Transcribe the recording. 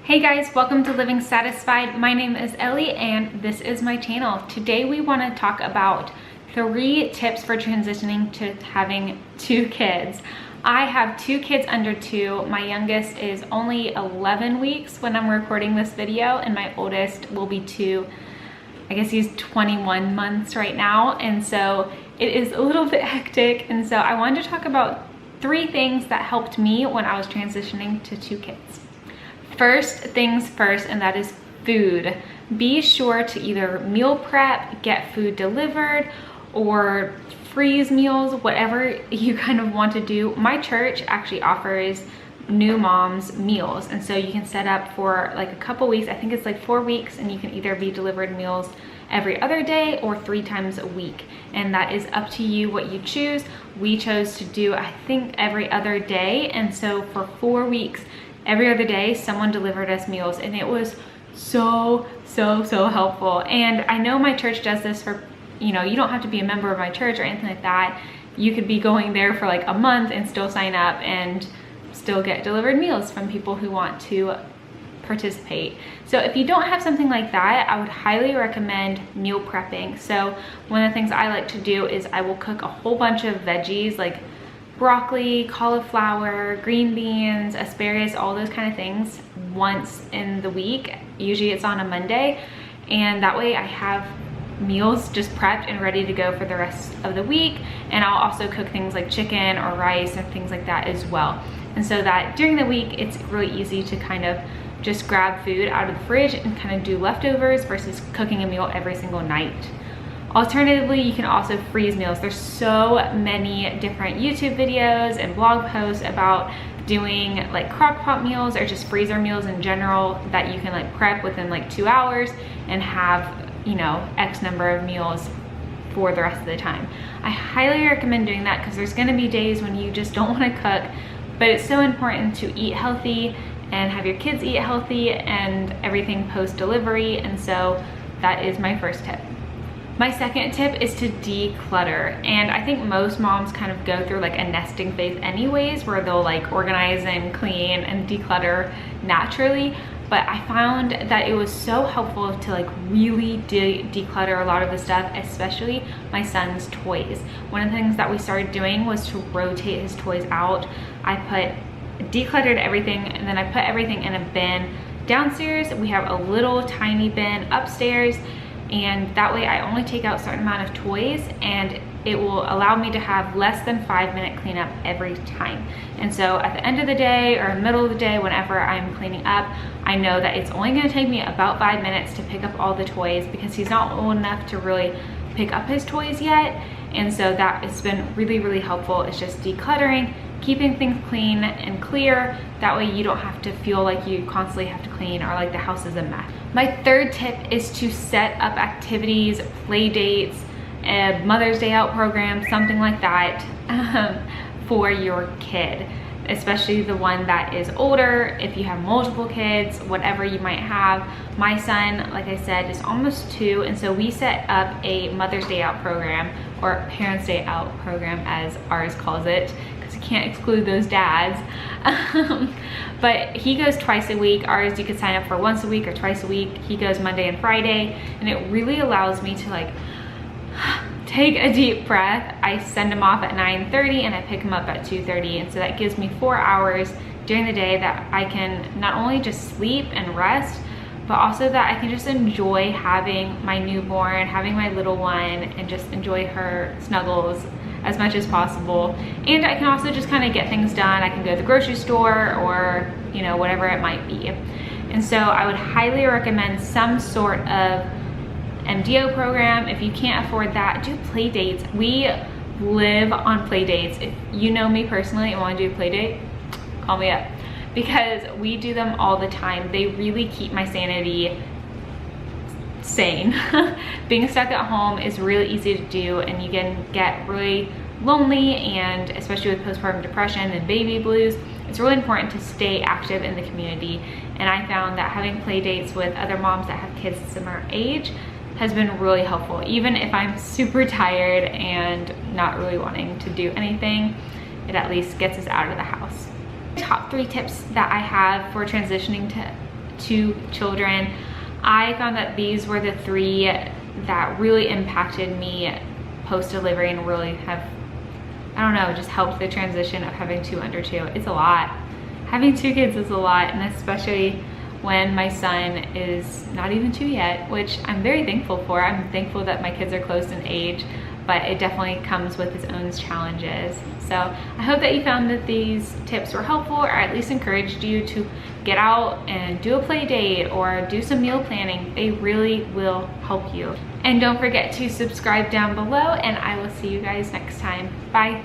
Hey guys, welcome to Living Satisfied. My name is Ellie and this is my channel. Today we want to talk about 3 tips for transitioning to having 2 kids. I have 2 kids under 2. My youngest is only 11 weeks when I'm recording this video, and my oldest will be 2. I guess he's 21 months right now, and so it is a little bit hectic. And so I wanted to talk about 3 things that helped me when I was transitioning to 2 kids. First things first, and that is food. Be sure to either meal prep, get food delivered, or freeze meals, whatever you kind of want to do. My church actually offers new moms meals, and so you can set up for like a couple weeks. I think it's like 4 weeks, and you can either be delivered meals every other day or 3 times a week, and that is up to you what you choose. We chose to do, I think, every other day, and so for 4 weeks every other day someone delivered us meals, and it was so helpful. And I know my church does this for, you know, you don't have to be a member of my church or anything like that. You could be going there for like a month and still sign up and still get delivered meals from people who want to participate. So if you don't have something like that, I would highly recommend meal prepping. So one of the things I like to do is I will cook a whole bunch of veggies like broccoli, cauliflower, green beans, asparagus, all those kind of things once in the week. Usually it's on a Monday, and that way I have meals just prepped and ready to go for the rest of the week. And I'll also cook things like chicken or rice and things like that as well. And so that during the week, it's really easy to kind of just grab food out of the fridge and kind of do leftovers versus cooking a meal every single night. Alternatively, you can also freeze meals. There's so many different YouTube videos and blog posts about doing like crock pot meals or just freezer meals in general that you can like prep within like 2 hours and have, you know, X number of meals for the rest of the time. I highly recommend doing that because there's gonna be days when you just don't wanna cook, but it's so important to eat healthy and have your kids eat healthy and everything post-delivery, and so that is my first tip. My second tip is to declutter, and I think most moms kind of go through like a nesting phase anyways, where they'll like organize and clean and declutter naturally, but I found that it was so helpful to like really declutter a lot of the stuff, especially my son's toys. One of the things that we started doing was to rotate his toys out. I decluttered everything, and then I put everything in a bin downstairs. We have a little tiny bin upstairs, and that way I only take out a certain amount of toys, and it will allow me to have less than 5-minute cleanup every time. And so at the end of the day or middle of the day, whenever I'm cleaning up, I know that it's only gonna take me about 5 minutes to pick up all the toys, because he's not old enough to really pick up his toys yet. And so that has been really helpful. It's just decluttering, keeping things clean and clear. That way you don't have to feel like you constantly have to clean or like the house is a mess. My third tip is to set up activities, play dates, a Mother's Day out program, something like that for your kid, especially the one that is older. If you have multiple kids, whatever you might have. My son, like I said, is almost 2, and so we set up a Mother's Day out program, or Parents' Day out program as ours calls it, because you can't exclude those dads. But he goes twice a week. Ours, you could sign up for once a week or twice a week. He goes Monday and Friday, and it really allows me to like take a deep breath. I send him off at 9:30 and I pick him up at 2:30, and so that gives me 4 hours during the day that I can not only just sleep and rest, but also that I can just enjoy having my newborn, having my little one, and just enjoy her snuggles as much as possible. And I can also just kind of get things done. I can go to the grocery store or, you know, whatever it might be. And so I would highly recommend some sort of MDO program. If you can't afford that, do play dates. We live on play dates. If you know me personally and want to do a play date, call me up, because we do them all the time. They really keep my sanity sane. Being stuck at home is really easy to do, and you can get really lonely, and especially with postpartum depression and baby blues, it's really important to stay active in the community. And I found that having play dates with other moms that have kids similar age has been really helpful. Even if I'm super tired and not really wanting to do anything, it at least gets us out of the house. Top 3 tips that I have for transitioning 2 children, I found that these were the 3 that really impacted me post-delivery and really have, I don't know, just helped the transition of having 2 under 2. It's a lot. Having 2 kids is a lot, and especially when my son is not even 2 yet, which I'm very thankful for. I'm thankful that my kids are close in age, but it definitely comes with its own challenges. So I hope that you found that these tips were helpful, or at least encouraged you to get out and do a play date or do some meal planning. They really will help you. And don't forget to subscribe down below, and I will see you guys next time. Bye.